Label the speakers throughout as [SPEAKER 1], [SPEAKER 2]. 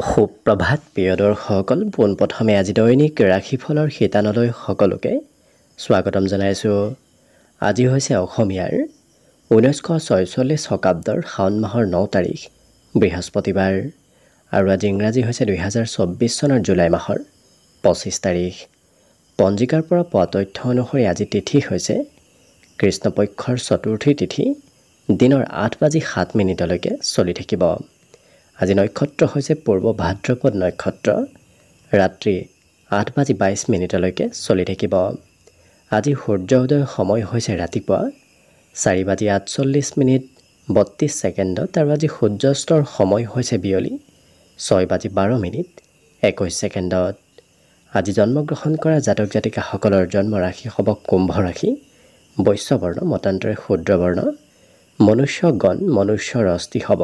[SPEAKER 1] সুপ্ৰভাত প্ৰিয় দৰ্শকসকল, পোনপ্ৰথমে আজি দৈনিক ৰাশিফলৰ শিতানলৈ সকলোকে স্বাগতম জনাইছোঁ। আজি হৈছে অসমীয়াৰ 1946 শকাব্দৰ শাওণ মাহৰ 9 তাৰিখ বৃহস্পতিবাৰ আৰু আজি ইংৰাজী হৈছে 2024 চনৰ জুলাই মাহৰ 25 তাৰিখ। পঞ্জিকাৰ পৰা পোৱা তথ্য অনুসৰি আজি তিথি হৈছে কৃষ্ণপক্ষৰ চতুৰ্থী তিথি, দিনৰ 8:07 চলি থাকিব। আজি নক্ষত্ৰ হৈছে পূৰ্ব ভাদ্ৰপদ নক্ষত্ৰ, ৰাত্ৰি 8:22 চলি থাকিব। আজি সূৰ্য উদয় সময় হৈছে ৰাতিপুৱা 4:48 আৰু আজি সূৰ্যাস্তৰ সময় হৈছে বিয়লি 6:12 আজি জন্মগ্ৰহণ কৰা জাতক জাতিকাসকলৰ জন্ম ৰাশি হ'ব কুম্ভ ৰাশি, বৈশ্যবৰ্ণ মতান্তৰে শূদ্ৰবৰ্ণ, মনুষ্যগণ মনুষ্যৰ অস্থি হ'ব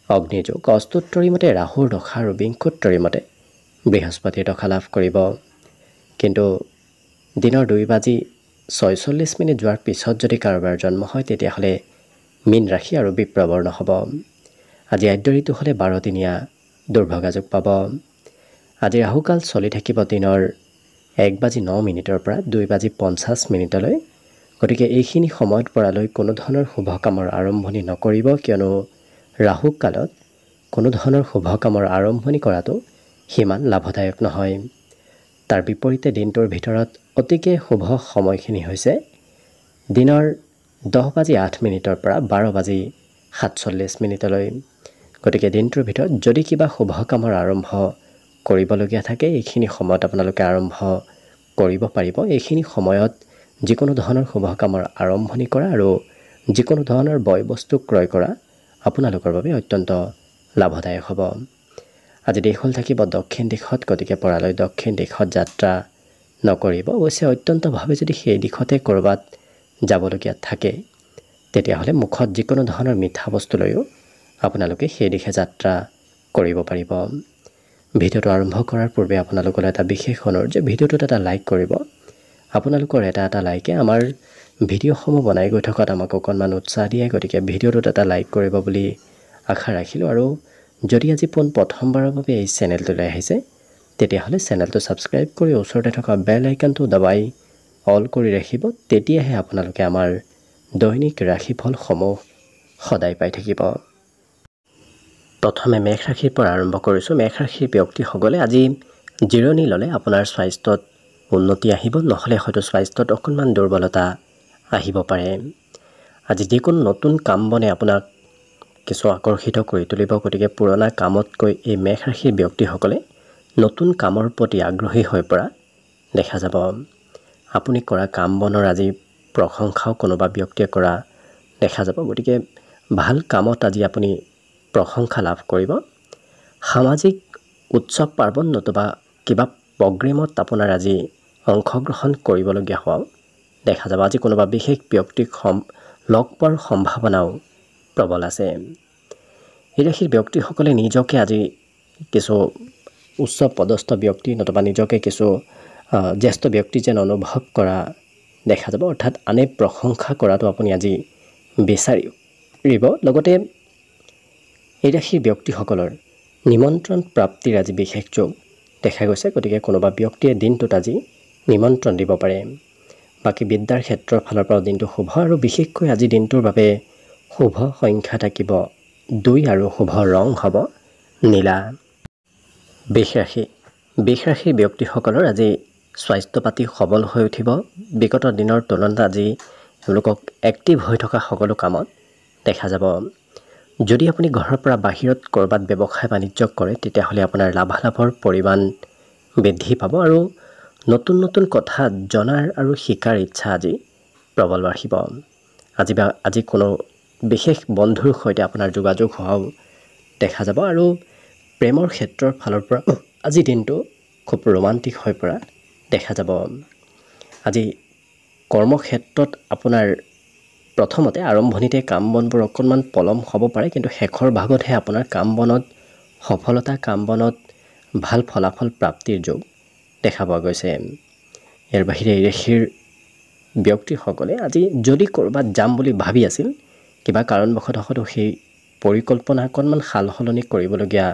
[SPEAKER 1] অগ্নিযোগ। অস্তুত্তৰী মতে ৰাহুৰ দশা আৰু বিংশোত্তৰী মতে বৃহস্পতিৰ দশা লাভ কৰিব। কিন্তু দিনৰ 2:46 যোৱাৰ পিছত যদি কাৰোবাৰ জন্ম হয় তেতিয়াহ'লে মীন ৰাশি আৰু বিপ্ৰবৰ্ণ হ'ব। আজি আদ্য ঋতু হ'লে 12 দিনীয়া দুৰ্ভগাযোগ পাব। আজি ৰাহুকাল চলি থাকিব দিনৰ 1:09 পৰা 2:50 গতিকে এইখিনি সময়ত পৰালৈ কোনো ধৰণৰ শুভ কামৰ আৰম্ভণি নকৰিব, কিয়নো ৰাহুকালত কোনো ধৰণৰ শুভ কামৰ আৰম্ভণি কৰাটো সিমান লাভদায়ক নহয়। তাৰ বিপৰীতে দিনটোৰ ভিতৰত অতিকে শুভ সময়খিনি হৈছে দিনৰ 10:08 পৰা 12:47। গতিকে দিনটোৰ ভিতৰত যদি কিবা শুভ কামৰ আৰম্ভ কৰিবলগীয়া থাকে এইখিনি সময়ত আপোনালোকে আৰম্ভ কৰিব পাৰিব। এইখিনি সময়ত যিকোনো ধৰণৰ শুভ কামৰ আৰম্ভণি কৰা আৰু যিকোনো ধৰণৰ বয় বস্তু ক্ৰয় কৰা আপোনালোকৰ বাবে অত্যন্ত লাভদায়ক হ'ব। আজি দিশ হ'ল থাকিব দক্ষিণ দিশত, গতিকে পৰালৈ দক্ষিণ দিশত যাত্ৰা নকৰিব। অৱশ্যে অত্যন্তভাৱে যদি সেই দিশতে ক'ৰবাত যাবলগীয়া থাকে তেতিয়াহ'লে মুখত যিকোনো ধৰণৰ মিঠা বস্তু লৈও আপোনালোকে সেই দিশে যাত্ৰা কৰিব পাৰিব। ভিডিঅ'টো আৰম্ভ কৰাৰ পূৰ্বে আপোনালোকলৈ এটা বিশেষ অনুৰোধ যে ভিডিঅ'টোত এটা লাইক কৰিব। আপোনালোকৰ এটা লাইকে আমাৰ ভিডিঅ'সমূহ বনাই গৈ থকাত আমাক অকণমান উৎসাহ দিয়ে, গতিকে ভিডিঅ'টোত এটা লাইক কৰিব বুলি আশা ৰাখিলোঁ। আৰু যদি আজি প্ৰথমবাৰৰ বাবে এই চেনেলটোলৈ আহিছে তেতিয়াহ'লে চেনেলটো ছাবস্ক্ৰাইব কৰি ওচৰতে থকা বেল আইকনটো দবাই অল কৰি ৰাখিব, তেতিয়াহে আপোনালোকে আমাৰ দৈনিক ৰাশিফলসমূহ সদায় পাই থাকিব। প্ৰথমে মেষ ৰাশিৰ পৰা আৰম্ভ কৰিছোঁ। মেষ ৰাশিৰ ব্যক্তিসকলে আজি জিৰণি ল'লে আপোনাৰ স্বাস্থ্যত উন্নতি আহিব, নহ'লে হয়তো স্বাস্থ্যত অকণমান দুৰ্বলতা আহিব পাৰে। আজি যিকোনো নতুন কাম বনে আপোনাক কিছু আকৰ্ষিত কৰি তুলিব, গতিকে পুৰণা কামতকৈ এই মেষ ৰাশিৰ ব্যক্তিসকলে নতুন কামৰ প্ৰতি আগ্ৰহী হৈ পৰা দেখা যাব। আপুনি কৰা কাম বনৰ আজি প্ৰশংসাও কোনোবা ব্যক্তিয়ে কৰা দেখা যাব, গতিকে ভাল কামত আজি আপুনি প্ৰশংসা লাভ কৰিব। সামাজিক উৎসৱ পাৰ্বণ নতুবা কিবা প্ৰগ্ৰেমত আপোনাৰ আজি অংশগ্ৰহণ কৰিবলগীয়া হোৱাও দেখা যাব। আজি কোনোবা বিশেষ ব্যক্তিক লগ পোৱাৰ সম্ভাৱনাও প্ৰবল আছে। এই ৰাশিৰ ব্যক্তিসকলে নিজকে আজি কিছু উচ্চ পদস্থ ব্যক্তি নতুবা নিজকে কিছু জ্যেষ্ঠ ব্যক্তি যেন অনুভৱ কৰা দেখা যাব, অৰ্থাৎ আনে প্ৰশংসা কৰাটো আপুনি আজি বিচাৰিব। লগতে এই ৰাশিৰ ব্যক্তিসকলৰ নিমন্ত্ৰণ প্ৰাপ্তিৰ আজি বিশেষ যোগ দেখা গৈছে, গতিকে কোনোবা ব্যক্তিয়ে দিনটোত আজি নিমন্ত্ৰণ দিব পাৰে। বাকী বিদ্যাৰ ক্ষেত্ৰৰ ফালৰ পৰাও দিনটো শুভ, আৰু বিশেষকৈ আজি দিনটোৰ বাবে শুভ সংখ্যা থাকিব 2 আৰু শুভ ৰং হ'ব নীলা। বৃষ ৰাশিৰ ব্যক্তিসকলৰ আজি স্বাস্থ্য পাতি সবল হৈ উঠিব। বিগত দিনৰ তুলনাত আজি তেওঁলোকক এক্টিভ হৈ থকা সকলো কামত দেখা যাব। যদি আপুনি ঘৰৰ পৰা বাহিৰত ক'ৰবাত ব্যৱসায় বাণিজ্য কৰে তেতিয়াহ'লে আপোনাৰ লাভালাভৰ পৰিমাণ বৃদ্ধি পাব, আৰু নতুন নতুন কথা জনাৰ আৰু শিকাৰ ইচ্ছা আজি প্ৰবল বাঢ়িব। আজি কোনো বিশেষ বন্ধুৰ সৈতে আপোনাৰ যোগাযোগ হোৱাও দেখা যাব, আৰু প্ৰেমৰ ক্ষেত্ৰৰ ফালৰ পৰা আজি দিনটো খুব ৰোমান্টিক হৈ পৰা দেখা যাব। আজি কৰ্মক্ষেত্ৰত আপোনাৰ প্ৰথমতে আৰম্ভণিতে কাম বনবোৰ অকণমান পলম হ'ব পাৰে, কিন্তু শেষৰ ভাগতহে আপোনাৰ কাম বনত সফলতা, কাম বনত ভাল ফলাফল প্ৰাপ্তিৰ যোগ দেখা পোৱা গৈছে। ইয়াৰ বাহিৰে এই ৰাশিৰ ব্যক্তিসকলে আজি যদি ক'ৰবাত যাম বুলি ভাবি আছিল, কিবা কাৰণবশতঃ সেই পৰিকল্পনা অকণমান সাল সলনি কৰিবলগীয়া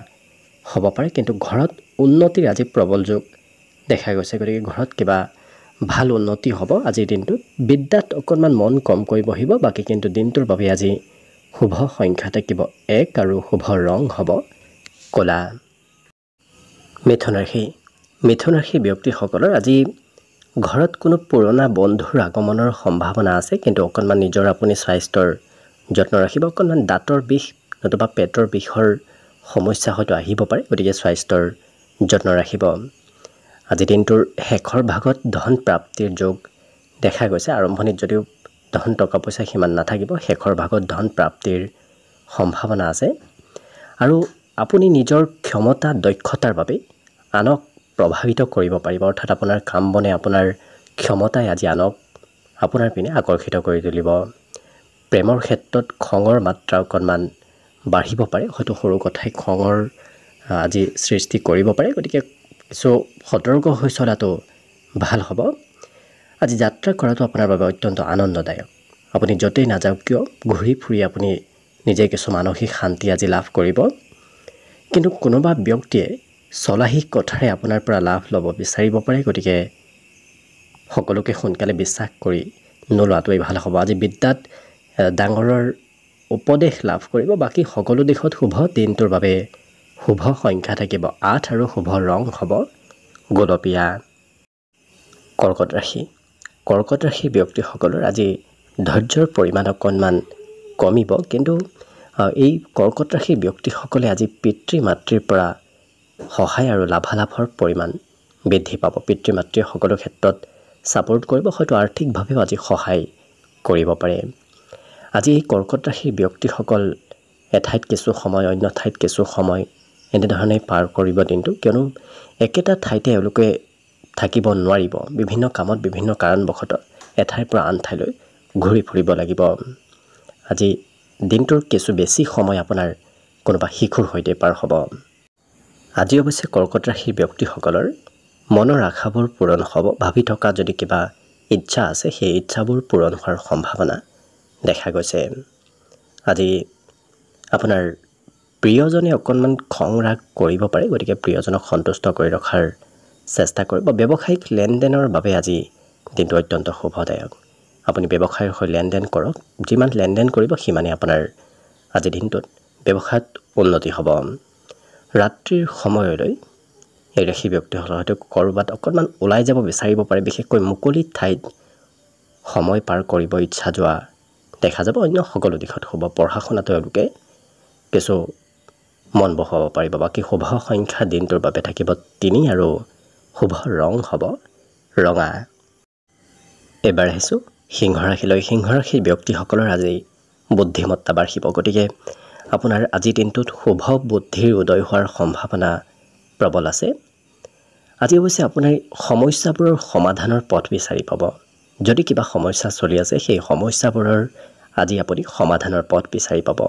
[SPEAKER 1] হ'ব পাৰে, কিন্তু ঘৰত উন্নতিৰ আজি প্ৰবল যোগ দেখা গৈছে। গতিকে ঘৰত কিবা ভাল উন্নতি হ'ব আজিৰ দিনটোত। বিদ্যাত অকণমান মন কমকৈ বহিব। বাকী কিন্তু দিনটোৰ বাবে আজি শুভ সংখ্যা থাকিব 1 আৰু শুভ ৰং হ'ব ক'লা। মিথুন ৰাশি ব্যক্তিসকলৰ আজি ঘৰত কোনো পুৰণা বন্ধুৰ আগমনৰ সম্ভাৱনা আছে, কিন্তু অকণমান নিজৰ আপুনি স্বাস্থ্যৰ যত্ন ৰাখিব। অকণমান দাঁতৰ বিষ নতুবা পেটৰ বিষৰ সমস্যা হয়তো আহিব পাৰে, গতিকে স্বাস্থ্যৰ যত্ন ৰাখিব। আজি দিনটোৰ শেষৰ ভাগত ধন প্ৰাপ্তিৰ যোগ দেখা গৈছে। আৰম্ভণিত যদিও ধন টকা পইচা সিমান নাথাকিব, শেষৰ ভাগত ধন প্ৰাপ্তিৰ সম্ভাৱনা আছে। আৰু আপুনি নিজৰ ক্ষমতা দক্ষতাৰ বাবে আনক প্ৰভাৱিত কৰিব পাৰিব, অৰ্থাৎ আপোনাৰ কাম বনে আপোনাৰ ক্ষমতাই আজি আনক আপোনাৰ পিনে আকৰ্ষিত কৰি তুলিব। প্ৰেমৰ ক্ষেত্ৰত খঙৰ মাত্ৰা অকণমান বাঢ়িব পাৰে, হয়তো সৰু কথাই খঙৰ আজি সৃষ্টি কৰিব পাৰে, গতিকে কিছু সতৰ্ক হৈ চলাটো ভাল হ'ব। আজি যাত্ৰা কৰাটো আপোনাৰ বাবে অত্যন্ত আনন্দদায়ক। আপুনি য'তেই নাযাওক কিয় ঘূৰি ফুৰি আপুনি নিজে কিছু মানসিক শান্তি আজি লাভ কৰিব। কিন্তু কোনোবা ব্যক্তিয়ে চলাহী কথাৰে আপোনাৰ পৰা লাভ ল'ব বিচাৰিব পাৰে, গতিকে সকলোকে সোনকালে বিশ্বাস কৰি নোলোৱাটোৱেই ভাল হ'ব। আজি বিদ্যাত ডাঙৰৰ উপদেশ লাভ কৰিব। বাকী সকলো দিশত শুভ। দিনটোৰ বাবে শুভ সংখ্যা থাকিব 8 আৰু শুভ ৰং হ'ব গোলপীয়া। কৰ্কট ৰাশি ব্যক্তিসকলৰ আজি ধৈৰ্যৰ পৰিমাণ অকণমান কমিব, কিন্তু এই কৰ্কট ৰাশিৰ ব্যক্তিসকলে আজি পিতৃ মাতৃৰ পৰা সহায় আৰু লাভালাভৰ পৰিমাণ বৃদ্ধি পাব। পিতৃ মাতৃয়ে সকলো ক্ষেত্ৰত ছাপোৰ্ট কৰিব, হয়তো আৰ্থিকভাৱেও আজি সহায় কৰিব পাৰে। আজি এই কৰ্কট ৰাশিৰ ব্যক্তিসকল এঠাইত কিছু সময় অন্য ঠাইত কিছু সময় এনেধৰণে পাৰ কৰিব দিনটো, কিয়নো একেটা ঠাইতে এওঁলোকে থাকিব নোৱাৰিব। বিভিন্ন কামত বিভিন্ন কাৰণবশতঃ এঠাইৰ পৰা আন ঠাইলৈ ঘূৰি ফুৰিব লাগিব। আজি দিনটোৰ কিছু বেছি সময় আপোনাৰ কোনোবা শিশুৰ সৈতে পাৰ হ'ব। আজি অৱশ্যে কৰ্কট ৰাশিৰ ব্যক্তিসকলৰ মনৰ আশাবোৰ পূৰণ হ'ব। ভাবি থকা যদি কিবা ইচ্ছা আছে, সেই ইচ্ছাবোৰ পূৰণ হোৱাৰ সম্ভাৱনা দেখা গৈছে। আজি আপোনাৰ প্ৰিয়জনে অকণমান খং ৰাগ কৰিব পাৰে, গতিকে প্ৰিয়জনক সন্তুষ্ট কৰি ৰখাৰ চেষ্টা কৰিব। ব্যৱসায়িক লেনদেনৰ বাবে আজি দিনটো অত্যন্ত শুভদায়ক। আপুনি ব্যৱসায়ৰ হৈ লেনদেন কৰক, যিমান লেনদেন কৰিব সিমানেই আপোনাৰ আজি দিনটোত ব্যৱসায়ত উন্নতি হ'ব। ৰাত্ৰিৰ সময়লৈ এই ৰাশি ব্যক্তিসকলৰ হয়তো ক'ৰবাত অকণমান ওলাই যাব বিচাৰিব পাৰে, বিশেষকৈ মুকলি ঠাইত সময় পাৰ কৰিব ইচ্ছা যোৱা দেখা যাব। অন্য সকলো দিশত শুভ। পঢ়া শুনাটো তেওঁলোকে কিছু মন বহাব পাৰিব। বাকী শুভ সংখ্যা দিনটোৰ বাবে থাকিব 3 আৰু শুভ ৰং হ'ব ৰঙা। এবাৰ আহিছোঁ সিংহ ৰাশিলৈ। সিংহ ৰাশিৰ ব্যক্তিসকলৰ আজি বুদ্ধিমত্তা বাঢ়িব, গতিকে আপোনাৰ আজিৰ দিনটোত শুভ বুদ্ধিৰ উদয় হোৱাৰ সম্ভাৱনা প্ৰবল আছে। আজি অৱশ্যে আপোনাৰ সমস্যাবোৰৰ সমাধানৰ পথ বিচাৰি পাব। যদি কিবা সমস্যা চলি আছে, সেই সমস্যাবোৰৰ আজি আপুনি সমাধানৰ পথ বিচাৰি পাব।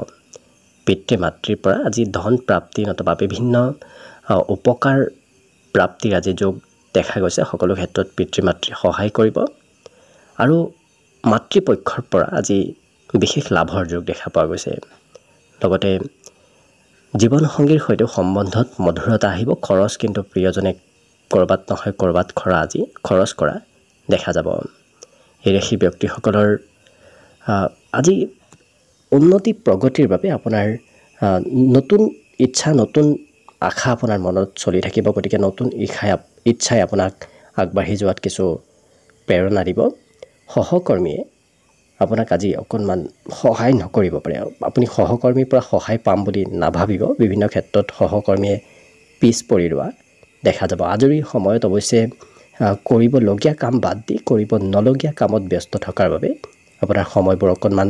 [SPEAKER 1] পিতৃ মাতৃৰ পৰা আজি ধন প্ৰাপ্তি নতুবা বিভিন্ন উপকাৰ প্ৰাপ্তিৰ আজি যোগ দেখা গৈছে। সকলো ক্ষেত্ৰত পিতৃ মাতৃ সহায় কৰিব আৰু মাতৃপক্ষৰ পৰা আজি বিশেষ লাভৰ যোগ দেখা পোৱা গৈছে। লগতে জীৱনসংগীৰ সৈতে সম্বন্ধত মধুৰতা আহিব। খৰচ কিন্তু প্ৰিয়জনে ক'ৰবাত নহয় ক'ৰবাত খৰচ কৰা দেখা যাব। এই ৰাশি ব্যক্তিসকলৰ আজি উন্নতি প্ৰগতিৰ বাবে আপোনাৰ নতুন ইচ্ছা নতুন আশা আপোনাৰ মনত চলি থাকিব, গতিকে নতুন ইচ্ছাই আপোনাক আগবাঢ়ি যোৱাত কিছু প্ৰেৰণা দিব। সহকৰ্মীয়ে আপোনাক আজি অকণমান সহায় নকৰিব পাৰে। আপুনি সহকৰ্মীৰ পৰা সহায় পাম বুলি নাভাবিব। বিভিন্ন ক্ষেত্ৰত সহকৰ্মীয়ে পিছ পৰি ৰোৱা দেখা যাব। আজৰি সময়ত অৱশ্যে কৰিবলগীয়া কাম বাদ দি কৰিব নলগীয়া কামত ব্যস্ত থকাৰ বাবে আপোনাৰ সময়বোৰ অকণমান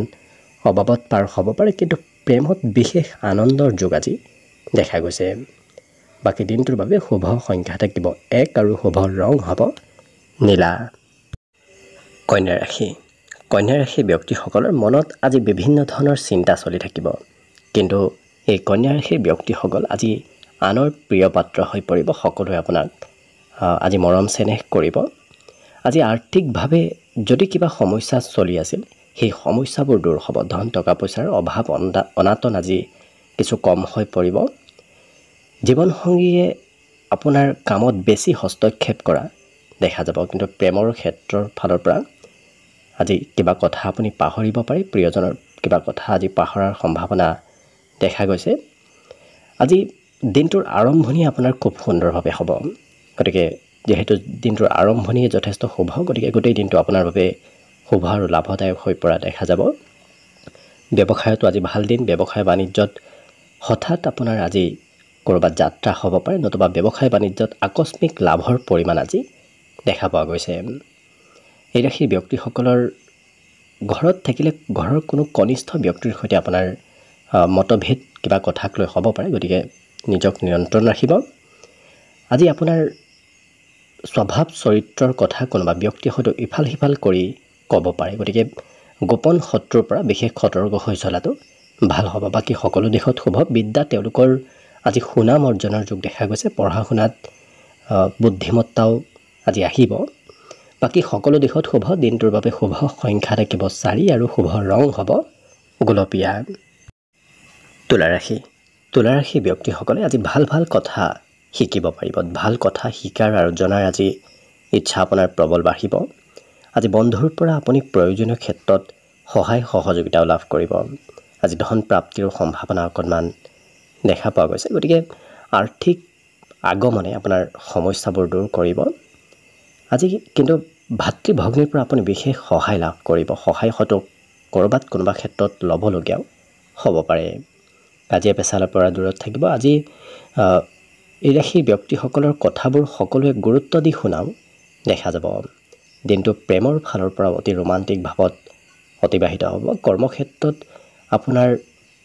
[SPEAKER 1] অবাবত পাৰ হ'ব পাৰে, কিন্তু প্ৰেমত বিশেষ আনন্দৰ যোগ আজি দেখা গৈছে। বাকী দিনটোৰ বাবে শুভ সংখ্যা থাকিব 1 আৰু শুভ ৰং হ'ব নীলা। কন্যা ৰাশি ব্যক্তিসকলৰ মনত আজি বিভিন্ন ধৰণৰ চিন্তা চলি থাকিব, কিন্তু এই কন্যা ৰাশিৰ ব্যক্তিসকল আজি আনৰ প্ৰিয় পাত্ৰ হৈ পৰিব। সকলোৱে আপোনাক আজি মৰম চেনেহ কৰিব। আজি আৰ্থিকভাৱে যদি কিবা সমস্যা চলি আছিল, সেই সমস্যাবোৰ দূৰ হ'ব। ধন টকা পইচাৰ অভাৱ অনাটন আজি কিছু কম হৈ পৰিব। জীৱনসংগীয়ে আপোনাৰ কামত বেছি হস্তক্ষেপ কৰা দেখা যাব, কিন্তু প্ৰেমৰ ক্ষেত্ৰৰ ফালৰ পৰা আজি কিবা কথা আপুনি পাহৰিব পাৰে, প্ৰিয়জনৰ কিবা কথা আজি পাহৰাৰ সম্ভাৱনা দেখা গৈছে। আজি দিনটোৰ আৰম্ভণি আপোনাৰ খুব সুন্দৰভাৱে হ'ব, গতিকে যেহেতু দিনটোৰ আৰম্ভণি যথেষ্ট শুভ, গতিকে গোটেই দিনটো আপোনাৰ বাবে শুভ আৰু লাভদায়ক হৈ পৰা দেখা যাব। ব্যৱসায়তো আজি ভাল দিন, ব্যৱসায় বাণিজ্যত হঠাৎ আপোনাৰ আজি ক'ৰবাত যাত্ৰা হ'ব পাৰে, নতুবা ব্যৱসায় বাণিজ্যত আকস্মিক লাভৰ পৰিমাণ আজি দেখা পোৱা গৈছে। এই ৰাশিৰ ব্যক্তিসকলৰ ঘৰত থাকিলে ঘৰৰ কোনো কনিষ্ঠ ব্যক্তিৰ সৈতে আপোনাৰ মতভেদ কিবা কথাক লৈ হ'ব পাৰে, গতিকে নিজক নিয়ন্ত্ৰণ ৰাখিব। আজি আপোনাৰ স্বভাৱ চৰিত্ৰৰ কথা কোনোবা ব্যক্তিয়ে হয়তো ইফাল সিফাল কৰি ক'ব পাৰে, গতিকে গোপন শত্ৰুৰ পৰা বিশেষ সতৰ্ক হৈ চলাটো ভাল হ'ব। বাকী সকলো দিশত শুভ। বিদ্যা তেওঁলোকৰ আজি সুনাম অৰ্জনৰ যুগ দেখা গৈছে, পঢ়া শুনাত বুদ্ধিমত্তাও আজি আহিব। বাকী সকলো দিশত শুভ। দিনটোৰ বাবে শুভ সংখ্যা থাকিব 4 আৰু শুভ ৰং হ'ব গোলপীয়া। তুলা ৰাশি। তুলা ৰাশি ব্যক্তিসকলে আজি ভাল ভাল কথা শিকিব পাৰিব, ভাল কথা শিকাৰ আৰু জনাৰ আজি ইচ্ছা আপোনাৰ প্ৰবল বাঢ়িব। আজি বন্ধুৰ পৰা আপুনি প্ৰয়োজনীয় ক্ষেত্ৰত সহায় সহযোগিতাও লাভ কৰিব। আজি ধন প্ৰাপ্তিৰ সম্ভাৱনা অকণমান দেখা পোৱা গৈছে, গতিকে আৰ্থিক আগমনে আপোনাৰ সমস্যাবোৰ দূৰ কৰিব। আজি কিন্তু ভাতৃ ভগ্নীৰ পৰা আপুনি বিশেষ সহায় লাভ কৰিব, সহায় হয়তো ক'ৰবাত কোনোবা ক্ষেত্ৰত ল'বলগীয়াও হ'ব পাৰে। কাজিয়া পেচালৰ পৰা দূৰত থাকিব। আজি এই ৰাশিৰ ব্যক্তিসকলৰ কথাবোৰ সকলোৱে গুৰুত্ব দি শুনাও দেখা যাব। দিনটো প্ৰেমৰ ফালৰ পৰা অতি ৰোমান্টিক ভাৱত অতিবাহিত হ'ব। কৰ্মক্ষেত্ৰত আপোনাৰ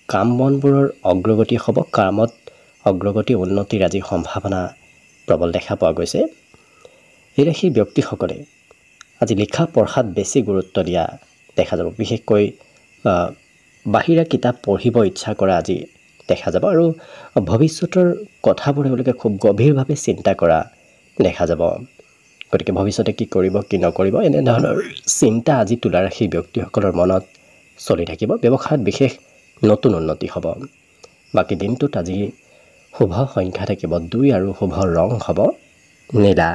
[SPEAKER 1] কাম বনবোৰৰ অগ্ৰগতি হ'ব, কামত অগ্ৰগতি উন্নতিৰ আজি সম্ভাৱনা প্ৰবল দেখা পোৱা গৈছে। এই ৰাশিৰ ব্যক্তিসকলে আজি লিখা পঢ়াত বেছি গুৰুত্ব দিয়া দেখা যাব, বিশেষকৈ বাহিৰা কিতাপ পঢ়িব ইচ্ছা কৰা আজি দেখা যাব আৰু ভৱিষ্যতৰ কথাবোৰ তেওঁলোকে খুব গভীৰভাৱে চিন্তা কৰা দেখা যাব। গতিকে ভৱিষ্যতে কি কৰিব কি নকৰিব এনেধৰণৰ চিন্তা আজি তুলা ৰাশিৰ ব্যক্তিসকলৰ মনত চলি থাকিব। ব্যৱসায়ত বিশেষ নতুন উন্নতি হ'ব। বাকী দিনটোত আজি শুভ সংখ্যা থাকিব 2 আৰু শুভ ৰং হ'ব নীলা।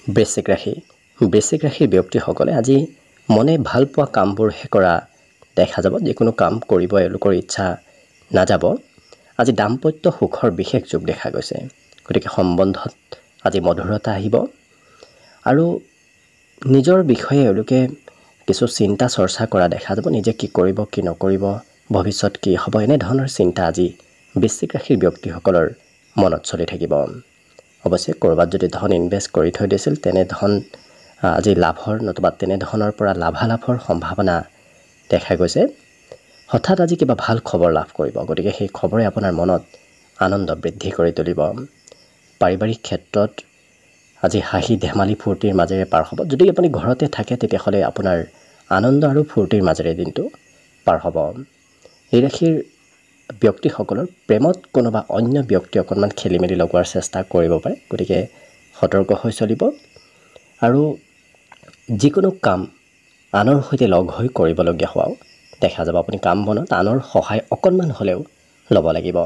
[SPEAKER 1] বৃশ্চিক ৰাশি। বৃশ্চিক ৰাশিৰ ব্যক্তিসকলে আজি মনে ভাল পোৱা কামবোৰহে কৰা দেখা যাব, যিকোনো কাম কৰিব এওঁলোকৰ ইচ্ছা নাযাব। আজি দাম্পত্য সুখৰ বিশেষ যোগ দেখা গৈছে, গতিকে সম্বন্ধত আজি মধুৰতা আহিব আৰু নিজৰ বিষয়ে এওঁলোকে কিছু চিন্তা চৰ্চা কৰা দেখা যাব। নিজে কি কৰিব কি নকৰিব, ভৱিষ্যত কি হ'ব, এনেধৰণৰ চিন্তা আজি বৃশ্চিক ৰাশিৰ ব্যক্তিসকলৰ মনত চলি থাকিব। অৱশ্যে ক'ৰবাত যদি ধন ইনভেষ্ট কৰি থৈ দিছিল তেনে ধন আজি লাভৰ নতুবা তেনেধৰণৰ পৰা লাভালাভৰ সম্ভাৱনা দেখা গৈছে। হঠাৎ আজি কিবা ভাল খবৰ লাভ কৰিব, গতিকে সেই খবৰে আপোনাৰ মনত আনন্দ বৃদ্ধি কৰি তুলিব। পাৰিবাৰিক ক্ষেত্ৰত আজি হাঁহি ধেমালি ফূৰ্তিৰ মাজেৰে পাৰ হ'ব। যদি আপুনি ঘৰতে থাকে তেতিয়াহ'লে আপোনাৰ আনন্দ আৰু ফূৰ্তিৰ মাজেৰে দিনটো পাৰ হ'ব। এই ৰাশিৰ ব্যক্তিসকলৰ প্ৰেমত কোনোবা অন্য ব্যক্তি অকণমান খেলি মেলি লগোৱাৰ চেষ্টা কৰিব পাৰে, গতিকে সতৰ্ক হৈ চলিব আৰু যিকোনো কাম আনৰ সৈতে লগ হৈ কৰিবলগীয়া হোৱাও দেখা যাব। আপুনি কাম বনত আনৰ সহায় অকণমান হ'লেও ল'ব লাগিব।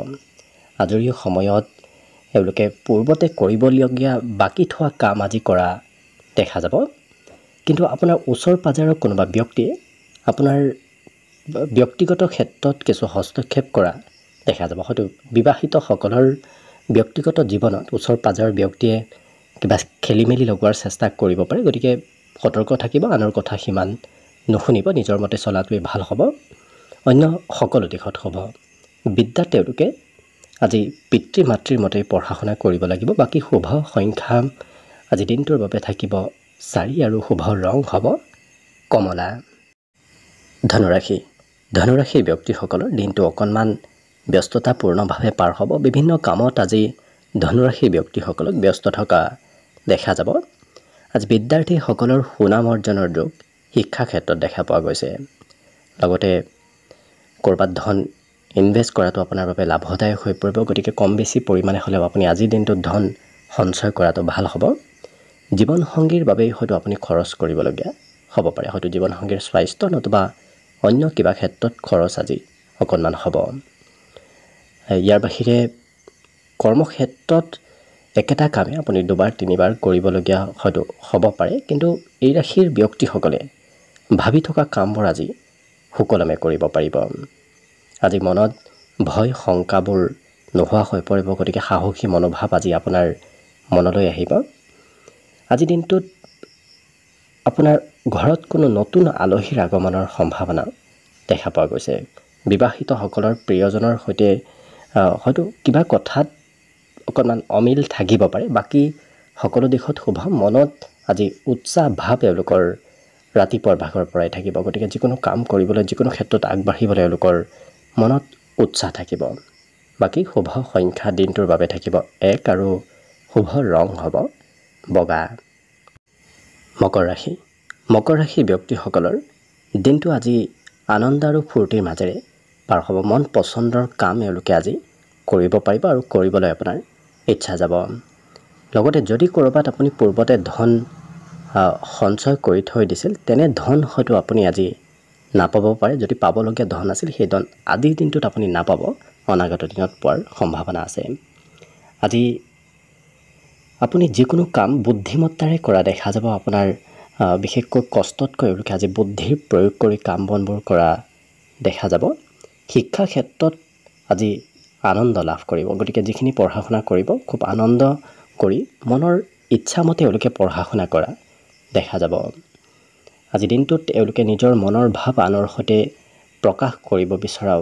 [SPEAKER 1] আজৰি সময়ত এওঁলোকে পূৰ্বতে কৰিবলগীয়া বাকী থোৱা কাম আজি কৰা দেখা যাব, কিন্তু আপোনাৰ ওচৰ পাজৰৰ কোনোবা ব্যক্তিয়ে আপোনাৰ ব্যক্তিগত ক্ষেত্ৰত কিছু হস্তক্ষেপ কৰা দেখা যাব। হয়তো বিবাহিতসকলৰ ব্যক্তিগত জীৱনত ওচৰ পাজৰৰ ব্যক্তিয়ে কিবা খেলি মেলি লগোৱাৰ চেষ্টা কৰিব পাৰে, গতিকে সতৰ্ক থাকিব, আনৰ কথা সিমান নুশুনিব, নিজৰ মতে চলাটোৱে ভাল হ'ব। অন্য সকলো দিশত হ'ব। বিদ্যাত তেওঁলোকে আজি পিতৃ মাতৃৰ মতে পঢ়া শুনা কৰিব লাগিব। বাকী শুভ সংখ্যা আজি দিনটোৰ বাবে থাকিব 4 আৰু শুভ ৰং হ'ব কমলা। ধনুৰাশি। ধনুৰাশিৰ ব্যক্তিসকলৰ দিনটো অকণমান ব্যস্ততাপূৰ্ণভাৱে পাৰ হ'ব। বিভিন্ন কামত আজি ধনুৰাশিৰ ব্যক্তিসকলক ব্যস্ত থকা দেখা যাব। আজি বিদ্যাৰ্থীসকলৰ সুনাম অৰ্জনৰ যুগ শিক্ষা ক্ষেত্ৰত দেখা পোৱা গৈছে। লগতে ক'ৰবাত ধন ইনভেষ্ট কৰাটো আপোনাৰ বাবে লাভদায়ক হৈ পৰিব, গতিকে কম বেছি পৰিমাণে হ'লেও আপুনি আজিৰ দিনটোত ধন সঞ্চয় কৰাটো ভাল হ'ব। জীৱনসংগীৰ বাবেই হয়তো আপুনি খৰচ কৰিবলগীয়া হ'ব পাৰে, হয়তো জীৱনসংগীৰ স্বাস্থ্য নতুবা অন্য কিবা ক্ষেত্ৰত খৰচ আজি অকণমান হ'ব। ইয়াৰ বাহিৰে কৰ্মক্ষেত্ৰত একেটা কামে আপুনি দুবাৰ তিনিবাৰ কৰিবলগীয়া হয়তো হ'ব পাৰে, কিন্তু এই ৰাশিৰ ব্যক্তিসকলে ভাবি থকা কামবোৰ আজি সুকলমে কৰিব পাৰিব। আজি মনত ভয় শংকাবোৰ নোহোৱা হৈ পৰিব, গতিকে সাহসী মনোভাৱ আজি আপোনাৰ মনলৈ আহিব। আজি দিনটোত আপোনাৰ ঘৰত কোনো নতুন আলহীৰ আগমনৰ সম্ভাৱনা দেখা পোৱা গৈছে। বিবাহিতসকলৰ প্ৰিয়জনৰ সৈতে হয়তো কিবা কথাত অকণমান অমিল থাকিব পাৰে, বাকী সকলো দিশত শুভ। মনত আজি উৎসাহ ভাৱ এওঁলোকৰ ৰাতিপুৱাৰ ভাগৰ পৰাই থাকিব, গতিকে যিকোনো কাম কৰিবলৈ, যিকোনো ক্ষেত্ৰত আগবাঢ়িবলৈ এওঁলোকৰ মনত উৎসাহ থাকিব। বাকী শুভ সংখ্যা দিনটোৰ বাবে থাকিব 1 আৰু শুভ ৰং হ'ব বগা। মকৰ ৰাশি। মকৰ ৰাশি ব্যক্তিসকলৰ দিনটো আজি আনন্দ আৰু ফূৰ্তিৰ মাজেৰে পাৰ হ'ব। মন পচন্দৰ কাম এওঁলোকে আজি কৰিব পাৰিব আৰু কৰিবলৈ আপোনাৰ ইচ্ছা যাব। লগতে যদি ক'ৰবাত আপুনি পূৰ্বতে ধন সঞ্চয় কৰি থৈ দিছিল, তেনে ধন হয়তো আপুনি আজি নাপাব পাৰে। যদি পাবলগীয়া ধন আছিল, সেই ধন আজিৰ দিনটোত আপুনি নাপাব, অনাগত দিনত পোৱাৰ সম্ভাৱনা আছে। আজি আপুনি যিকোনো কাম বুদ্ধিমত্তাৰে কৰা দেখা যাব। আপোনাৰ বিশেষকৈ কষ্টতকৈ এওঁলোকে আজি বুদ্ধিৰ প্ৰয়োগ কৰি কাম বনবোৰ কৰা দেখা যাব। শিক্ষা ক্ষেত্ৰত আজি আনন্দ লাভ কৰিব, গতিকে যিখিনি পঢ়া শুনা কৰিব খুব আনন্দ কৰি মনৰ ইচ্ছামতে এওঁলোকে পঢ়া শুনা কৰা দেখা যাব। আজি দিনটোত এওঁলোকে নিজৰ মনৰ ভাৱ আনৰ সৈতে প্ৰকাশ কৰিব বিচৰাও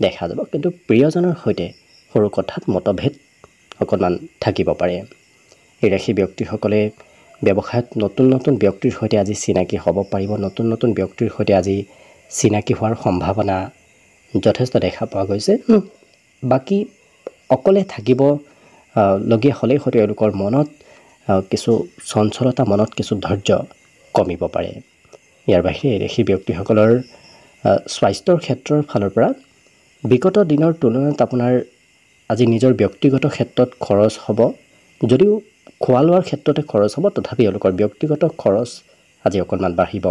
[SPEAKER 1] দেখা যাব, কিন্তু প্ৰিয়জনৰ সৈতে সৰু কথাত মতভেদ অকণমান থাকিব পাৰে। এই ৰাশি ব্যক্তিসকলে ব্যৱসায়ত নতুন নতুন ব্যক্তিৰ সৈতে আজি চিনাকি হ'ব পাৰিব। নতুন নতুন ব্যক্তিৰ সৈতে আজি চিনাকি হোৱাৰ সম্ভাৱনা যথেষ্ট দেখা পোৱা গৈছে। বাকী অকলে থাকিব লগীয়া হ'লেই হয়তো এওঁলোকৰ মনত কিছু চঞ্চলতা, মনত কিছু ধৈৰ্য কমিব পাৰে। ইয়াৰ বাহিৰে এই ৰাশি ব্যক্তিসকলৰ স্বাস্থ্যৰ ক্ষেত্ৰৰ ফালৰ পৰা বিগত দিনৰ তুলনাত আপোনাৰ আজি নিজৰ ব্যক্তিগত ক্ষেত্ৰত খৰচ হ'ব। যদিও খোৱা লোৱাৰ ক্ষেত্ৰতে খৰচ হ'ব, তথাপি এওঁলোকৰ ব্যক্তিগত খৰচ আজি অকণমান বাঢ়িব।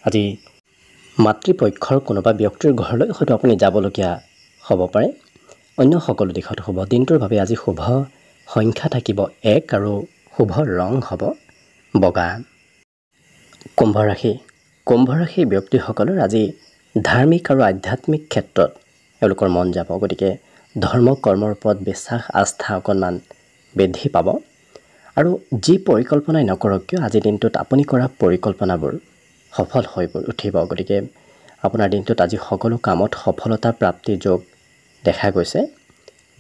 [SPEAKER 1] আজি মাতৃপক্ষৰ কোনোবা ব্যক্তিৰ ঘৰলৈ হয়তো আপুনি যাবলগীয়া হ'ব পাৰে। অন্য সকলো দিশত শুভ। দিনটোৰ বাবে আজি শুভ সংখ্যা থাকিব 1 আৰু শুভ ৰং হ'ব বগা। কুম্ভ ৰাশি। কুম্ভ ৰাশিৰ ব্যক্তিসকলৰ আজি ধাৰ্মিক আৰু আধ্যাত্মিক ক্ষেত্ৰত এওঁলোকৰ মন যাব, গতিকে ধৰ্ম কৰ্মৰ ওপৰত বিশ্বাস আস্থা অকণমান বৃদ্ধি পাব। আৰু যি পৰিকল্পনাই নকৰক কিয় আজিৰ দিনটোত আপুনি কৰা পৰিকল্পনাবোৰ সফল হৈ উঠিব, গতিকে আপোনাৰ দিনটোত আজি সকলো কামত সফলতা প্ৰাপ্তিৰ যোগ দেখা গৈছে।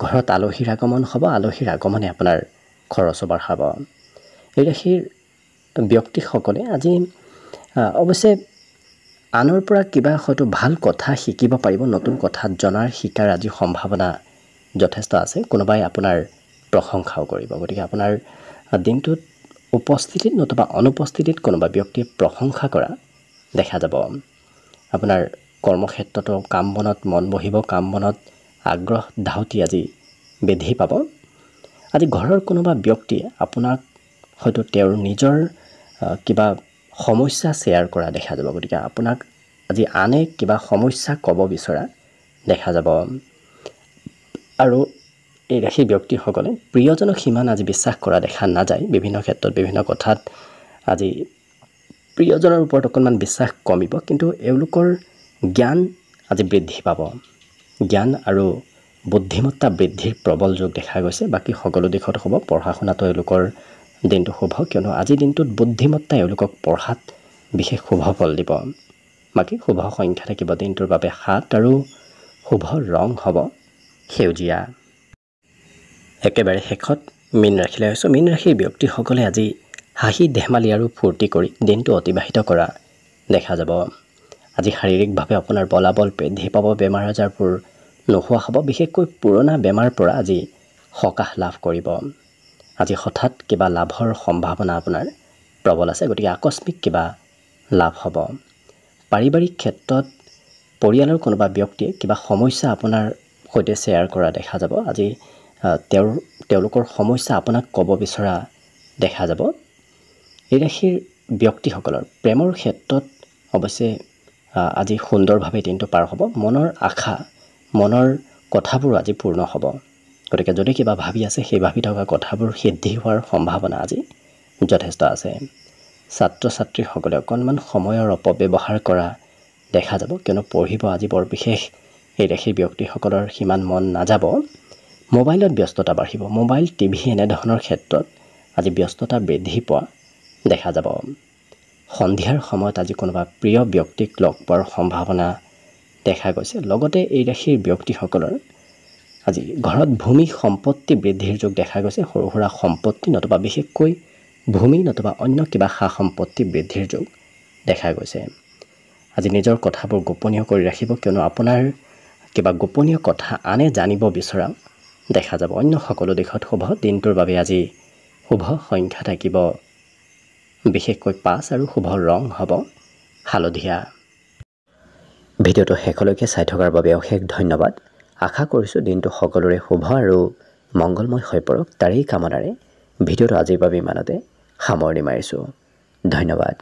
[SPEAKER 1] ঘৰত আলহীৰ আগমন হ'ব, আলহীৰ আগমনে আপোনাৰ খৰচো বঢ়াব। এই ৰাশিৰ ব্যক্তিসকলে আজি অৱশ্যে আনৰ পৰা কিবা হয়তো ভাল কথা শিকিব পাৰিব। নতুন কথা জনাৰ শিকাৰ আজি সম্ভাৱনা যথেষ্ট আছে। কোনোবাই আপোনাৰ প্ৰশংসাও কৰিব, গতিকে আপোনাৰ দিনটোত উপস্থিতিত নতুবা অনুপস্থিতিত কোনোবা ব্যক্তিয়ে প্ৰশংসা কৰা দেখা যাব। আপোনাৰ কৰ্মক্ষেত্ৰতো কাম বনত মন বহিব, কাম বনত আগ্ৰহ ধাউতি আজি বৃদ্ধি পাব। আজি ঘৰৰ কোনোবা ব্যক্তিয়ে আপোনাক হয়তো তেওঁৰ নিজৰ কিবা সমস্যা শ্বেয়াৰ কৰা দেখা যাব, গতিকে আপোনাক আজি আনে কিবা সমস্যা ক'ব বিচৰা দেখা যাব। আৰু এই ৰাশি ব্যক্তিসকলে প্ৰিয়জনক সিমান আজি বিশ্বাস কৰা দেখা নাযায়। বিভিন্ন ক্ষেত্ৰত বিভিন্ন কথাত আজি প্ৰিয়জনৰ ওপৰত অকণমান বিশ্বাস কমিব, কিন্তু এওঁলোকৰ জ্ঞান আজি বৃদ্ধি পাব। জ্ঞান আৰু বুদ্ধিমত্তা বৃদ্ধিৰ প্ৰবল যোগ দেখা গৈছে। বাকী সকলো দিশত হ'ব। পঢ়া শুনাতো এওঁলোকৰ দিনটো শুভ, কিয়নো আজিৰ দিনটোত বুদ্ধিমত্তাই এওঁলোকক পঢ়াত বিশেষ শুভ ফল দিব। বাকী শুভ সংখ্যা থাকিব দিনটোৰ বাবে 7 আৰু শুভ ৰং হ'ব সেউজীয়া। একেবাৰে শেষত মীন ৰাশিলৈ আহিছোঁ। মীন ৰাশিৰ ব্যক্তিসকলে আজি হাঁহি ধেমালি আৰু ফূৰ্তি কৰি দিনটো অতিবাহিত কৰা দেখা যাব। আজি শাৰীৰিকভাৱে আপোনাৰ বলাবল বৃদ্ধি পাব, বেমাৰ আজাৰবোৰ নোহোৱা হ'ব। বিশেষকৈ পুৰণা বেমাৰ পৰা আজি সকাহ লাভ কৰিব। আজি হঠাৎ কিবা লাভৰ সম্ভাৱনা আপোনাৰ প্ৰবল আছে, গতিকে আকস্মিক কিবা লাভ হ'ব। পাৰিবাৰিক ক্ষেত্ৰত পৰিয়ালৰ কোনোবা ব্যক্তিয়ে কিবা সমস্যা আপোনাৰ সৈতে শ্বেয়াৰ কৰা দেখা যাব। আজি তেওঁলোকৰ সমস্যা আপোনাক ক'ব বিচৰা দেখা যাব। এই ৰাশিৰ ব্যক্তিসকলৰ প্ৰেমৰ ক্ষেত্ৰত অৱশ্যে আজি সুন্দৰভাৱে দিনটো পাৰ হ'ব। মনৰ আশা, মনৰ কথাবোৰ আজি পূৰ্ণ হ'ব। গতিকে যদি কিবা ভাবি আছে সেই ভাবি থকা কথাবোৰ সিদ্ধি হোৱাৰ সম্ভাৱনা আজি যথেষ্ট আছে। ছাত্ৰ ছাত্ৰীসকলে অকণমান সময়ৰ অপব্যৱহাৰ কৰা দেখা যাব, কিয়নো পঢ়িব আজি বৰ বিশেষ এই ৰাশিৰ ব্যক্তিসকলৰ সিমান মন নাযাব। মোবাইলত ব্যস্ততা বাঢ়িব, মোবাইল টিভি এনেধৰণৰ ক্ষেত্ৰত আজি ব্যস্ততা বৃদ্ধি পোৱা দেখা যাব। সন্ধিয়াৰ সময়ত আজি কোনোবা প্ৰিয় ব্যক্তিক লগ পোৱাৰ সম্ভাৱনা দেখা গৈছে। লগতে এই ৰাশিৰ ব্যক্তিসকলৰ আজি ঘৰত ভূমি সম্পত্তি বৃদ্ধিৰ যোগ দেখা গৈছে। সৰু সুৰা সম্পত্তি নতুবা বিশেষকৈ ভূমি নতুবা অন্য কিবা সা সম্পত্তি বৃদ্ধিৰ যোগ দেখা গৈছে। আজি নিজৰ কথাবোৰ গোপনীয় কৰি ৰাখিব, কিয়নো আপোনাৰ কিবা গোপনীয় কথা আনে জানিব বিচৰা দেখা যাব। অন্য সকলো দিশত শুভ। দিনটোৰ বাবে আজি শুভ সংখ্যা থাকিব বিশেষকৈ 5 আৰু শুভ ৰং হ'ব হালধীয়া। ভিডিঅ'টো শেষলৈকে চাই থকাৰ বাবে অশেষ ধন্যবাদ। আশা কৰিছোঁ দিনটো সকলোৰে শুভ আৰু মংগলময় হৈ পৰক, তাৰেই কামনাৰে ভিডিঅ'টো আজিৰ বাবে ইমানতে সামৰণি মাৰিছোঁ। ধন্যবাদ।